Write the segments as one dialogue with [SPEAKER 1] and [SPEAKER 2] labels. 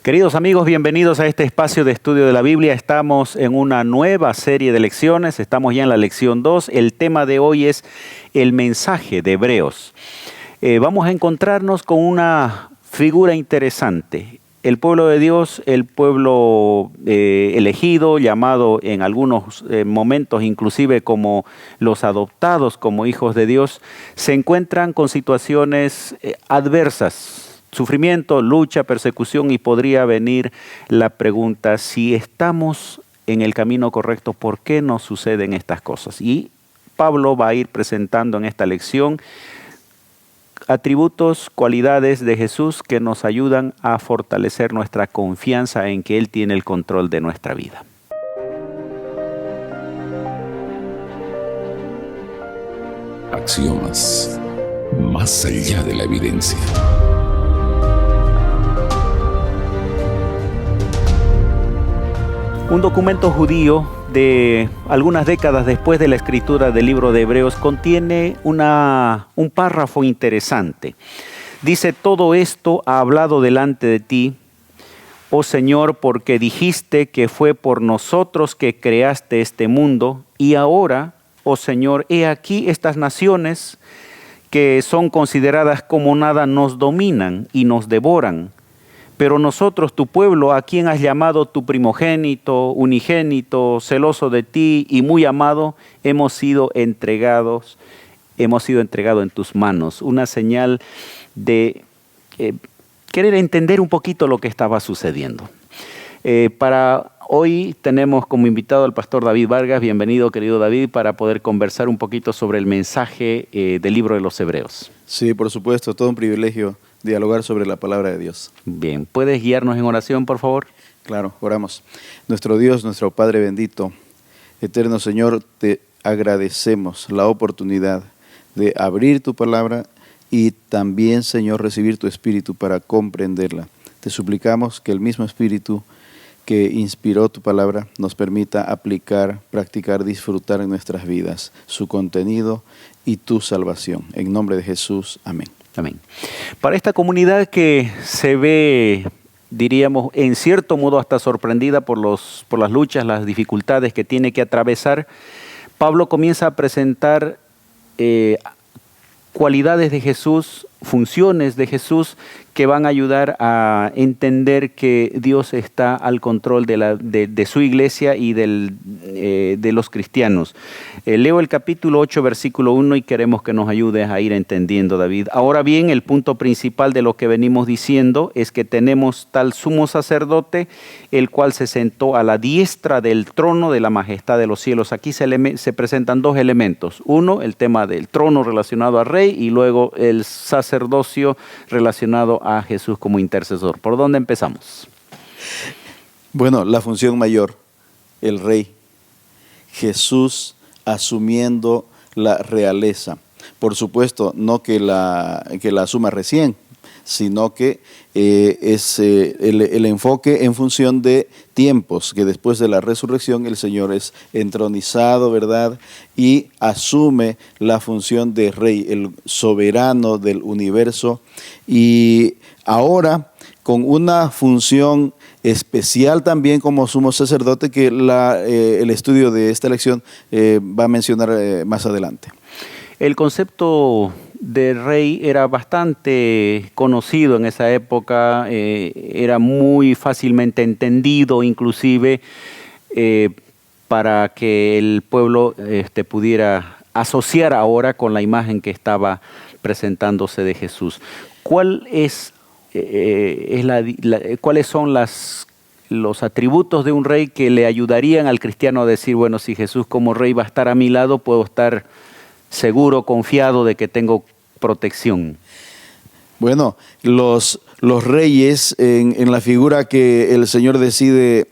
[SPEAKER 1] Queridos amigos, bienvenidos a este espacio de estudio de la Biblia. Estamos en una nueva serie de lecciones, estamos ya en la lección 2. El tema de hoy es el mensaje de Hebreos. Vamos a encontrarnos con una figura interesante. El pueblo de Dios, el pueblo elegido, llamado en algunos momentos inclusive como los adoptados como hijos de Dios, se encuentran con situaciones adversas. Sufrimiento, lucha, persecución, y podría venir la pregunta, si estamos en el camino correcto, ¿por qué nos suceden estas cosas? Y Pablo va a ir presentando en esta lección atributos, cualidades de Jesús que nos ayudan a fortalecer nuestra confianza en que Él tiene el control de nuestra vida.
[SPEAKER 2] Axiomas, más allá de la evidencia.
[SPEAKER 1] Un documento judío de algunas décadas después de la escritura del libro de Hebreos contiene un párrafo interesante. Dice: todo esto ha hablado delante de ti, oh Señor, porque dijiste que fue por nosotros que creaste este mundo, y ahora, oh Señor, he aquí estas naciones que son consideradas como nada nos dominan y nos devoran. Pero nosotros, tu pueblo, a quien has llamado tu primogénito, unigénito, celoso de ti y muy amado, hemos sido entregados en tus manos. Una señal de querer entender un poquito lo que estaba sucediendo. Para hoy tenemos como invitado al pastor David Vargas. Bienvenido, querido David, para poder conversar un poquito sobre el mensaje del libro de los Hebreos.
[SPEAKER 3] Sí, por supuesto, todo un privilegio dialogar sobre la palabra de Dios.
[SPEAKER 1] Bien, ¿puedes guiarnos en oración, por favor?
[SPEAKER 3] Claro, oramos. Nuestro Dios, nuestro Padre bendito, eterno Señor, te agradecemos la oportunidad de abrir tu palabra y también, Señor, recibir tu Espíritu para comprenderla. Te suplicamos que el mismo Espíritu que inspiró tu palabra nos permita aplicar, practicar, disfrutar en nuestras vidas su contenido y tu salvación. En nombre de Jesús, amén.
[SPEAKER 1] Amén. Para esta comunidad que se ve, diríamos, en cierto modo hasta sorprendida por las luchas, las dificultades que tiene que atravesar, Pablo comienza a presentar cualidades de Jesús, funciones de Jesús que van a ayudar a entender que Dios está al control de su iglesia y de los cristianos. Leo el capítulo 8, versículo 1 y queremos que nos ayudes a ir entendiendo, David. Ahora bien, el punto principal de lo que venimos diciendo es que tenemos tal sumo sacerdote, el cual se sentó a la diestra del trono de la majestad de los cielos. Aquí se presentan dos elementos. Uno, el tema del trono relacionado al rey, y luego el sacerdocio relacionado a Jesús como intercesor. ¿Por dónde empezamos?
[SPEAKER 3] Bueno, la función mayor, el rey, Jesús asumiendo la realeza. Por supuesto, no que la asuma recién, sino que es el enfoque en función de tiempos, que después de la resurrección el Señor es entronizado, ¿verdad? Y asume la función de rey, el soberano del universo, y ahora con una función especial también como sumo sacerdote que el estudio de esta lección va a mencionar más adelante.
[SPEAKER 1] El concepto de rey era bastante conocido en esa época, era muy fácilmente entendido inclusive para que el pueblo pudiera asociar ahora con la imagen que estaba presentándose de Jesús. ¿Cuáles son los atributos de un rey que le ayudarían al cristiano a decir, bueno, si Jesús como rey va a estar a mi lado, puedo estar seguro, confiado de que tengo protección?
[SPEAKER 3] Bueno, los reyes en la figura que el Señor decide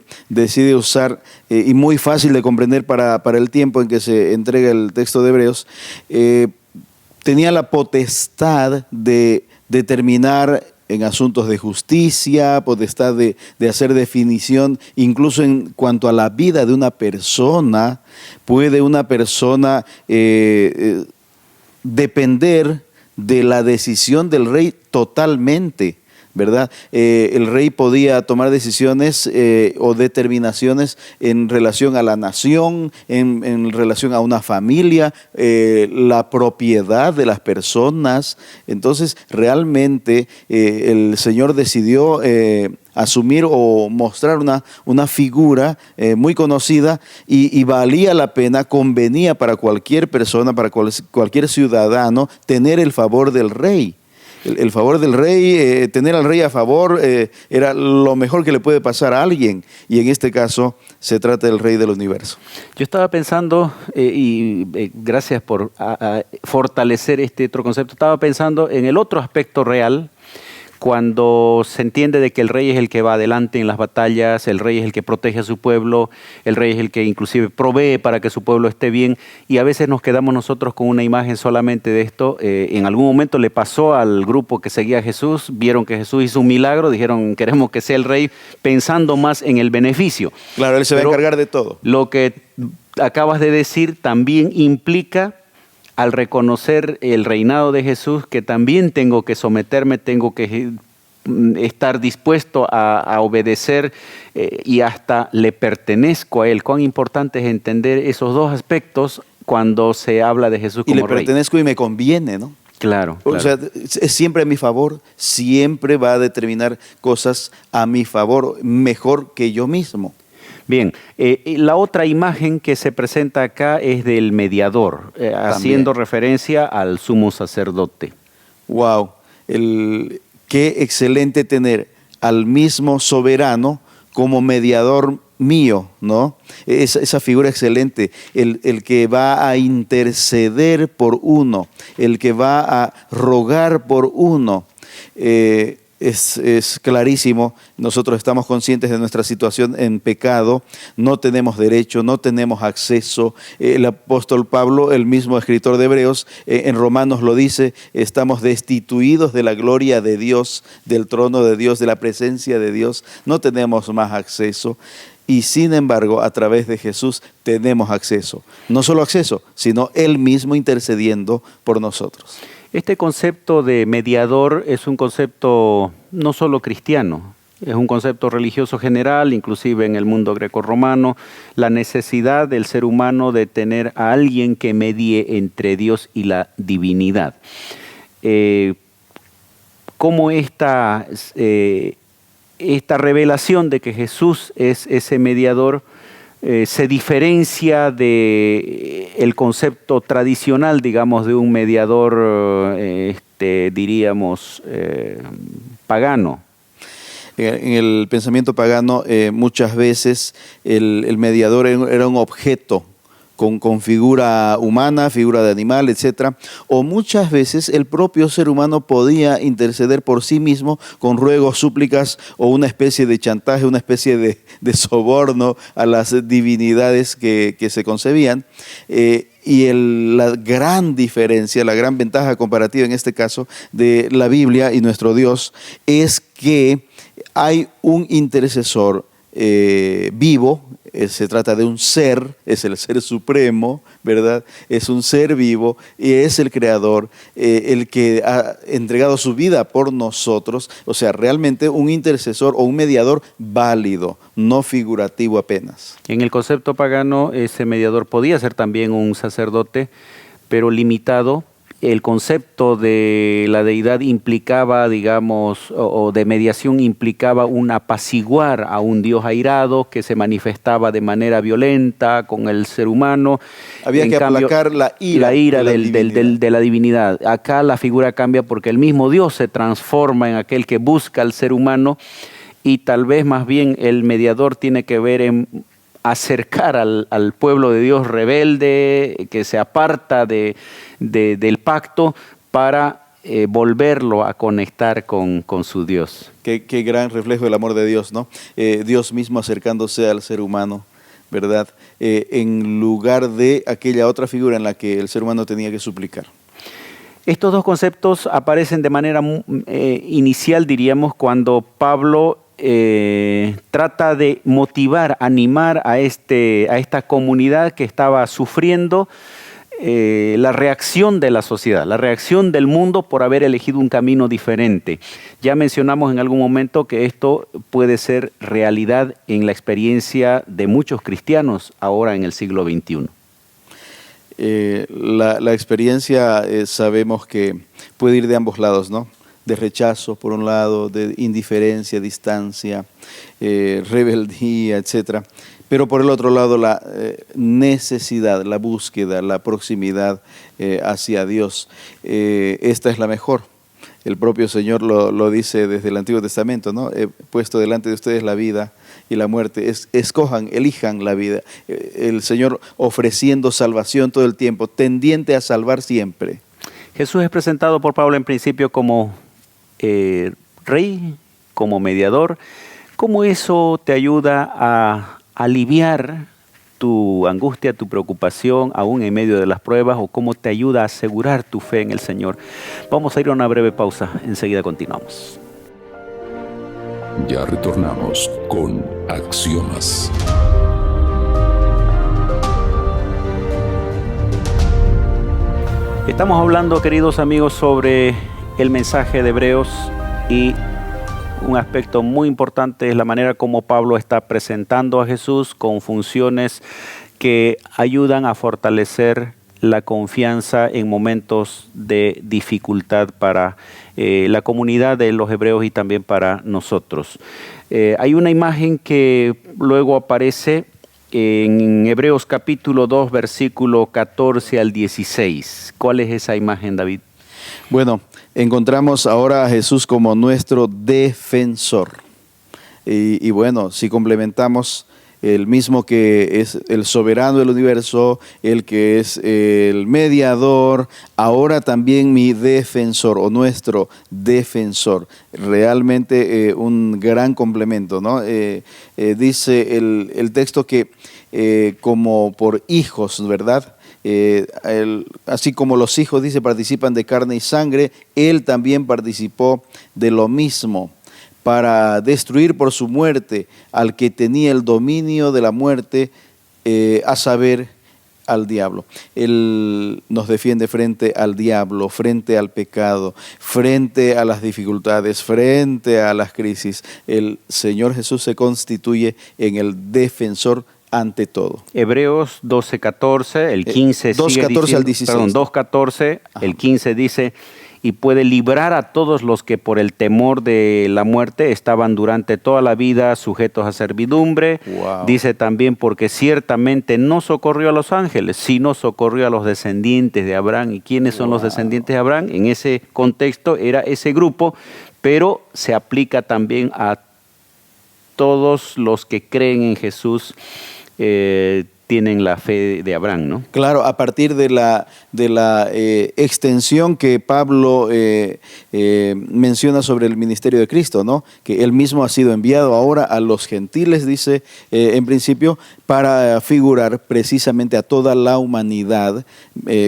[SPEAKER 3] usar y muy fácil de comprender para el tiempo en que se entrega el texto de Hebreos, tenía la potestad de determinar en asuntos de justicia, potestad de hacer definición, incluso en cuanto a la vida de una persona. Puede una persona depender de la decisión del rey totalmente, ¿verdad? El rey podía tomar decisiones o determinaciones en relación a la nación, en relación a una familia, la propiedad de las personas. Entonces, realmente el Señor decidió asumir o mostrar una figura muy conocida y valía la pena, convenía para cualquier persona, para cualquier ciudadano, tener el favor del rey. El favor del rey, tener al rey a favor, era lo mejor que le puede pasar a alguien. Y en este caso se trata del rey del universo.
[SPEAKER 1] Yo estaba pensando, gracias por fortalecer este otro concepto, estaba pensando en el otro aspecto real, cuando se entiende de que el rey es el que va adelante en las batallas, el rey es el que protege a su pueblo, el rey es el que inclusive provee para que su pueblo esté bien, y a veces nos quedamos nosotros con una imagen solamente de esto. En algún momento le pasó al grupo que seguía a Jesús, vieron que Jesús hizo un milagro, dijeron queremos que sea el rey, pensando más en el beneficio.
[SPEAKER 3] Claro, él se va a encargar de todo.
[SPEAKER 1] Lo que acabas de decir también implica, al reconocer el reinado de Jesús, que también tengo que someterme, tengo que estar dispuesto a obedecer y hasta le pertenezco a Él. Cuán importante es entender esos dos aspectos cuando se habla de Jesús como
[SPEAKER 3] rey. Y le
[SPEAKER 1] rey.
[SPEAKER 3] pertenezco y me conviene, ¿no?
[SPEAKER 1] Claro.
[SPEAKER 3] O sea, es siempre a mi favor, siempre va a determinar cosas a mi favor, mejor que yo mismo.
[SPEAKER 1] Bien, la otra imagen que se presenta acá es del mediador, haciendo referencia al sumo sacerdote.
[SPEAKER 3] Wow, qué excelente tener al mismo soberano como mediador mío, ¿no? Esa figura excelente, el que va a interceder por uno, el que va a rogar por uno. Es clarísimo, nosotros estamos conscientes de nuestra situación en pecado, no tenemos derecho, no tenemos acceso. El apóstol Pablo, el mismo escritor de Hebreos, en Romanos lo dice, estamos destituidos de la gloria de Dios, del trono de Dios, de la presencia de Dios, no tenemos más acceso. Y sin embargo, a través de Jesús tenemos acceso. No solo acceso, sino Él mismo intercediendo por nosotros.
[SPEAKER 1] Este concepto de mediador es un concepto no solo cristiano, es un concepto religioso general, inclusive en el mundo grecorromano, la necesidad del ser humano de tener a alguien que medie entre Dios y la divinidad. ¿Cómo esta revelación de que Jesús es ese mediador se diferencia de el concepto tradicional, digamos, de un mediador, diríamos, pagano?
[SPEAKER 3] En el pensamiento pagano, muchas veces el mediador era un objeto con figura humana, figura de animal, etc. O muchas veces el propio ser humano podía interceder por sí mismo con ruegos, súplicas o una especie de chantaje, una especie de soborno a las divinidades que se concebían. Y la gran diferencia, la gran ventaja comparativa en este caso de la Biblia y nuestro Dios es que hay un intercesor vivo. Se trata de un ser, es el ser supremo, ¿verdad? Es un ser vivo y es el creador, el que ha entregado su vida por nosotros. O sea, realmente un intercesor o un mediador válido, no figurativo apenas.
[SPEAKER 1] En el concepto pagano, ese mediador podía ser también un sacerdote, pero limitado. El concepto de la deidad implicaba, digamos, o de mediación implicaba un apaciguar a un Dios airado que se manifestaba de manera violenta con el ser humano.
[SPEAKER 3] Había que aplacar la ira
[SPEAKER 1] de la divinidad. Acá la figura cambia porque el mismo Dios se transforma en aquel que busca al ser humano y tal vez más bien el mediador tiene que ver en acercar al pueblo de Dios rebelde, que se aparta del pacto, para volverlo a conectar con su Dios.
[SPEAKER 3] Qué gran reflejo del amor de Dios, ¿no? Dios mismo acercándose al ser humano, ¿verdad? En lugar de aquella otra figura en la que el ser humano tenía que suplicar.
[SPEAKER 1] Estos dos conceptos aparecen de manera inicial, diríamos, cuando Pablo trata de motivar, animar a esta comunidad que estaba sufriendo la reacción de la sociedad, la reacción del mundo por haber elegido un camino diferente. Ya mencionamos en algún momento que esto puede ser realidad en la experiencia de muchos cristianos ahora en el siglo XXI.
[SPEAKER 3] La experiencia sabemos que puede ir de ambos lados, ¿no? De rechazo por un lado, de indiferencia, distancia, rebeldía, etcétera. Pero por el otro lado, la necesidad, la búsqueda, la proximidad hacia Dios. Esta es la mejor. El propio Señor lo dice desde el Antiguo Testamento, ¿no? He puesto delante de ustedes la vida y la muerte. Escojan, elijan la vida. El Señor ofreciendo salvación todo el tiempo, tendiente a salvar siempre.
[SPEAKER 1] Jesús es presentado por Pablo en principio como rey, como mediador. ¿Cómo eso te ayuda a aliviar tu angustia, tu preocupación, aún en medio de las pruebas, o cómo te ayuda a asegurar tu fe en el Señor? Vamos a ir a una breve pausa, enseguida continuamos.
[SPEAKER 2] Ya retornamos con Axiomas.
[SPEAKER 1] Estamos hablando, queridos amigos, sobre el mensaje de Hebreos, y un aspecto muy importante es la manera como Pablo está presentando a Jesús con funciones que ayudan a fortalecer la confianza en momentos de dificultad para la comunidad de los hebreos y también para nosotros. Hay una imagen que luego aparece en Hebreos capítulo 2, versículo 14 al 16. ¿Cuál es esa imagen, David?
[SPEAKER 3] Bueno, encontramos ahora a Jesús como nuestro defensor. Y bueno, si complementamos, el mismo que es el soberano del universo, el que es el mediador, ahora también mi defensor o nuestro defensor. Realmente un gran complemento, ¿no? Dice el texto que como por hijos, ¿verdad? Así como los hijos, dice, participan de carne y sangre, él también participó de lo mismo para destruir por su muerte al que tenía el dominio de la muerte, a saber, al diablo. Él nos defiende frente al diablo, frente al pecado, frente a las dificultades, frente a las crisis. El Señor Jesús se constituye en el defensor ante todo.
[SPEAKER 1] Hebreos 12:14, el 15 sigue
[SPEAKER 3] 2:14
[SPEAKER 1] diciendo,
[SPEAKER 3] al 16.
[SPEAKER 1] Perdón, 2:14, el 15 dice: y puede librar a todos los que por el temor de la muerte estaban durante toda la vida sujetos a servidumbre.
[SPEAKER 3] Wow.
[SPEAKER 1] Dice también: porque ciertamente no socorrió a los ángeles, sino socorrió a los descendientes de Abraham. ¿Y quiénes son los descendientes de Abraham? En ese contexto era ese grupo, pero se aplica también a todos los que creen en Jesús, tienen la fe de Abraham, ¿no?
[SPEAKER 3] Claro, a partir de la extensión que Pablo menciona sobre el ministerio de Cristo, ¿no? Que él mismo ha sido enviado ahora a los gentiles, dice en principio, para figurar precisamente a toda la humanidad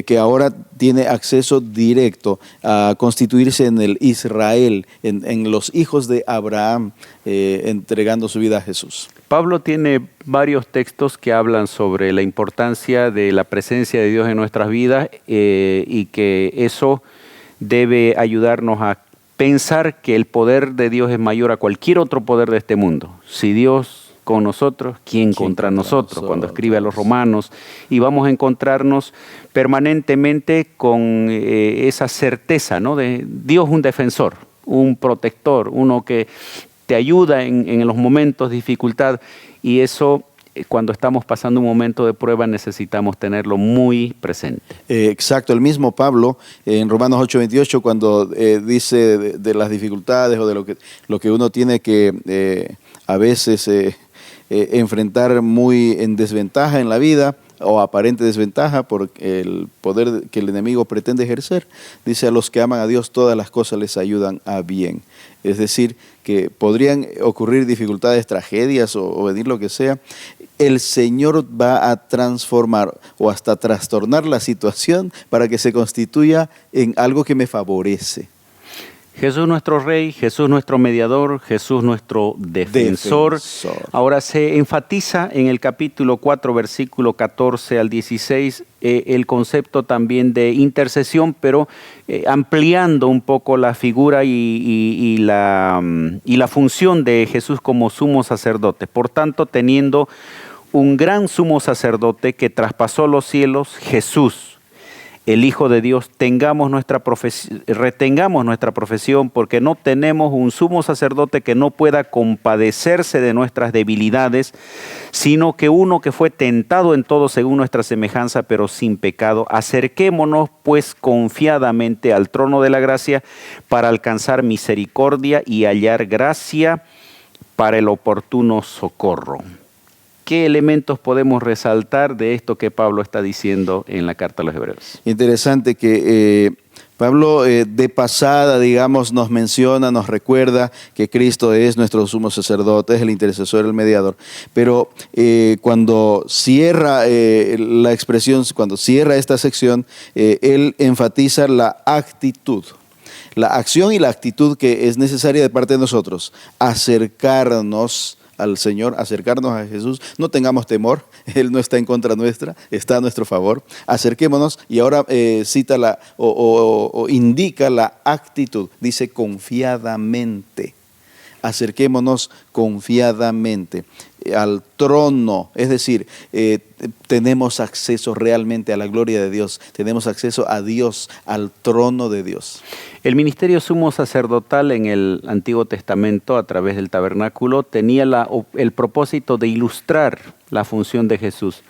[SPEAKER 3] que ahora tiene acceso directo a constituirse en el Israel, en los hijos de Abraham, entregando su vida a Jesús.
[SPEAKER 1] Pablo tiene varios textos que hablan sobre la importancia de la presencia de Dios en nuestras vidas, y que eso debe ayudarnos a pensar que el poder de Dios es mayor a cualquier otro poder de este mundo. Si Dios con nosotros, ¿quién contra nosotros? Cuando escribe a los romanos, y vamos a encontrarnos permanentemente con esa certeza, ¿no? De Dios, un defensor, un protector, uno que te ayuda en los momentos de dificultad, y eso, cuando estamos pasando un momento de prueba, necesitamos tenerlo muy presente.
[SPEAKER 3] Exacto, el mismo Pablo en Romanos 8:28, cuando dice de las dificultades o de lo que uno tiene que a veces enfrentar muy en desventaja en la vida, o aparente desventaja por el poder que el enemigo pretende ejercer, dice: a los que aman a Dios todas las cosas les ayudan a bien. Es decir, que podrían ocurrir dificultades, tragedias o venir lo que sea. El Señor va a transformar o hasta trastornar la situación para que se constituya en algo que me favorece.
[SPEAKER 1] Jesús nuestro Rey, Jesús nuestro mediador, Jesús nuestro defensor. Ahora se enfatiza en el capítulo 4, versículo 14 al 16, el concepto también de intercesión, pero ampliando un poco la figura y la función de Jesús como sumo sacerdote. Por tanto, teniendo un gran sumo sacerdote que traspasó los cielos, Jesús, el Hijo de Dios, retengamos nuestra profesión, porque no tenemos un sumo sacerdote que no pueda compadecerse de nuestras debilidades, sino que uno que fue tentado en todo según nuestra semejanza, pero sin pecado. Acerquémonos pues confiadamente al trono de la gracia para alcanzar misericordia y hallar gracia para el oportuno socorro. ¿Qué elementos podemos resaltar de esto que Pablo está diciendo en la carta a los Hebreos?
[SPEAKER 3] Interesante que Pablo de pasada, digamos, nos menciona, nos recuerda que Cristo es nuestro sumo sacerdote, es el intercesor, el mediador. Pero cuando cierra la expresión, cuando cierra esta sección, él enfatiza la actitud. La acción y la actitud que es necesaria de parte de nosotros, acercarnos al Señor, acercarnos a Jesús, no tengamos temor, Él no está en contra nuestra, está a nuestro favor, acerquémonos, y ahora cita o indica la actitud, dice confiadamente, acerquémonos confiadamente al trono, es decir, tenemos acceso realmente a la gloria de Dios, tenemos acceso a Dios, al trono de Dios.
[SPEAKER 1] El ministerio sumo sacerdotal en el Antiguo Testamento a través del tabernáculo tenía el propósito de ilustrar la función de Jesús,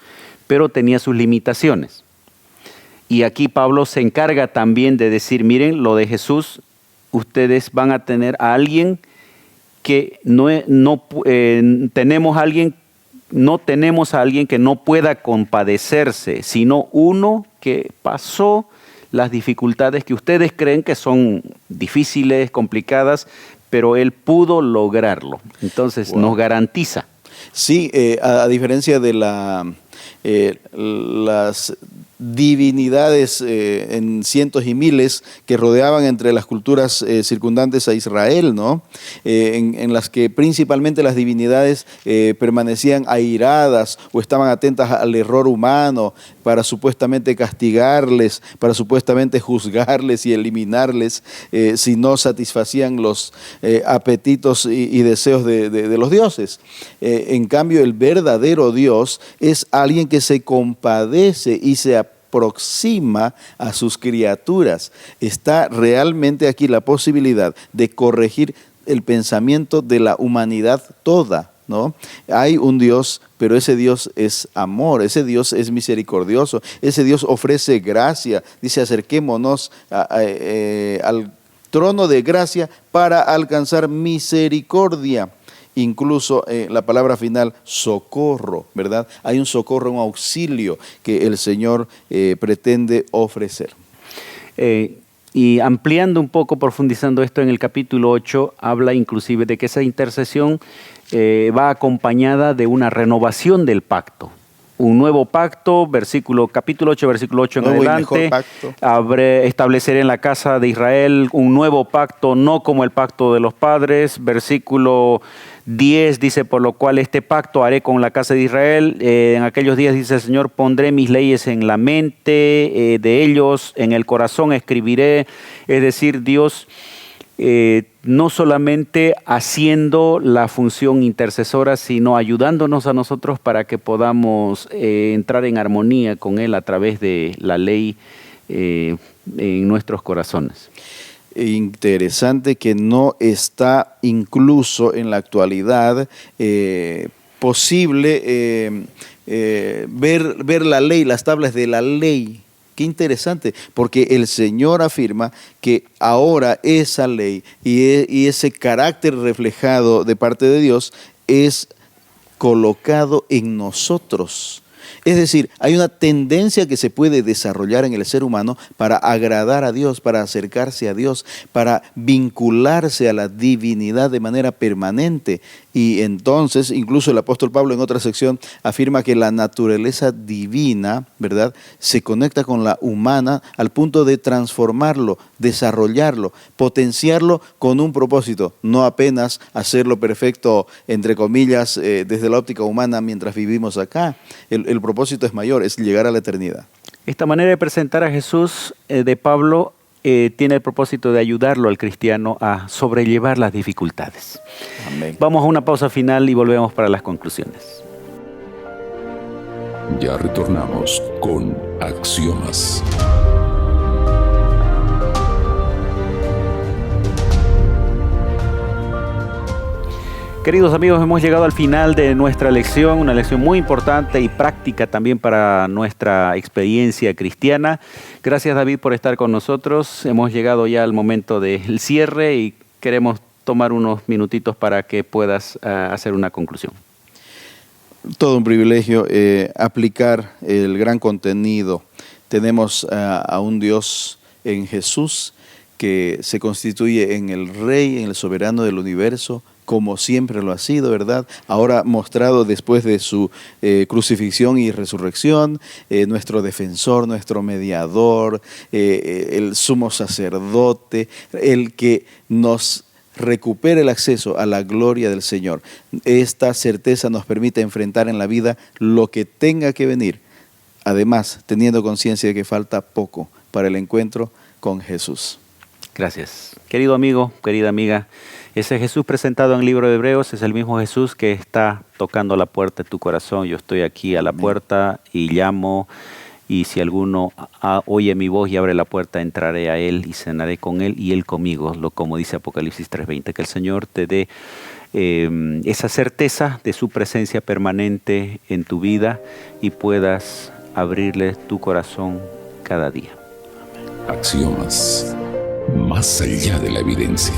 [SPEAKER 1] pero tenía sus limitaciones. Y aquí Pablo se encarga también de decir, miren, lo de Jesús, ustedes van a tener a alguien que no tenemos a alguien que no pueda compadecerse, sino uno que pasó las dificultades que ustedes creen que son difíciles, complicadas, pero él pudo lograrlo. Entonces nos garantiza.
[SPEAKER 3] Sí, a diferencia de las divinidades en cientos y miles que rodeaban entre las culturas circundantes a Israel, ¿no? En las que principalmente las divinidades permanecían airadas o estaban atentas al error humano para supuestamente castigarles, para supuestamente juzgarles y eliminarles si no satisfacían los apetitos y deseos de los dioses. En cambio, el verdadero Dios es alguien que se compadece y se aproxima a sus criaturas. Está realmente aquí la posibilidad de corregir el pensamiento de la humanidad toda, ¿no? Hay un Dios, pero ese Dios es amor, ese Dios es misericordioso, ese Dios ofrece gracia. Dice, acerquémonos al trono de gracia para alcanzar misericordia. Incluso la palabra final, socorro, ¿verdad? Hay un socorro, un auxilio que el Señor pretende ofrecer.
[SPEAKER 1] Y ampliando un poco, profundizando esto en el capítulo 8, habla inclusive de que esa intercesión va acompañada de una renovación del pacto. Un nuevo pacto, capítulo 8, versículo 8 en adelante, estableceré en la casa de Israel un nuevo pacto, no como el pacto de los padres. Versículo 10 dice, por lo cual este pacto haré con la casa de Israel. En aquellos días, dice el Señor, pondré mis leyes en la mente de ellos, en el corazón escribiré. Es decir, Dios no solamente haciendo la función intercesora, sino ayudándonos a nosotros para que podamos entrar en armonía con Él a través de la ley en nuestros corazones.
[SPEAKER 3] Interesante que no está incluso en la actualidad posible ver la ley, las tablas de la ley. Qué interesante, porque el Señor afirma que ahora esa ley y ese carácter reflejado de parte de Dios es colocado en nosotros. Es decir, hay una tendencia que se puede desarrollar en el ser humano para agradar a Dios, para acercarse a Dios, para vincularse a la divinidad de manera permanente. Y entonces, incluso el apóstol Pablo en otra sección afirma que la naturaleza divina, ¿verdad?, se conecta con la humana al punto de transformarlo, desarrollarlo, potenciarlo con un propósito, no apenas hacerlo perfecto, entre comillas, desde la óptica humana mientras vivimos acá. El propósito es mayor, es llegar a la eternidad.
[SPEAKER 1] Esta manera de presentar a Jesús de Pablo tiene el propósito de ayudarlo al cristiano a sobrellevar las dificultades.
[SPEAKER 3] Amén.
[SPEAKER 1] Vamos a una pausa final y volvemos para las conclusiones.
[SPEAKER 2] Ya retornamos con Axiomas.
[SPEAKER 1] Queridos amigos, hemos llegado al final de nuestra lección, una lección muy importante y práctica también para nuestra experiencia cristiana. Gracias, David, por estar con nosotros. Hemos llegado ya al momento del cierre y queremos tomar unos minutitos para que puedas hacer una conclusión.
[SPEAKER 3] Todo un privilegio aplicar el gran contenido. Tenemos a un Dios en Jesús que se constituye en el Rey, en el soberano del universo, como siempre lo ha sido, ¿verdad? Ahora mostrado después de su crucifixión y resurrección, nuestro defensor, nuestro mediador, el sumo sacerdote, el que nos recupera el acceso a la gloria del Señor. Esta certeza nos permite enfrentar en la vida lo que tenga que venir, además teniendo conciencia de que falta poco para el encuentro con Jesús.
[SPEAKER 1] Gracias. Querido amigo, querida amiga, ese Jesús presentado en el libro de Hebreos es el mismo Jesús que está tocando la puerta de tu corazón. Yo estoy aquí a la puerta y llamo, y si alguno oye mi voz y abre la puerta, entraré a él y cenaré con él y él conmigo, como dice Apocalipsis 3:20. Que el Señor te dé esa certeza de su presencia permanente en tu vida y puedas abrirle tu corazón cada día.
[SPEAKER 2] Axiomas. Más allá de la evidencia.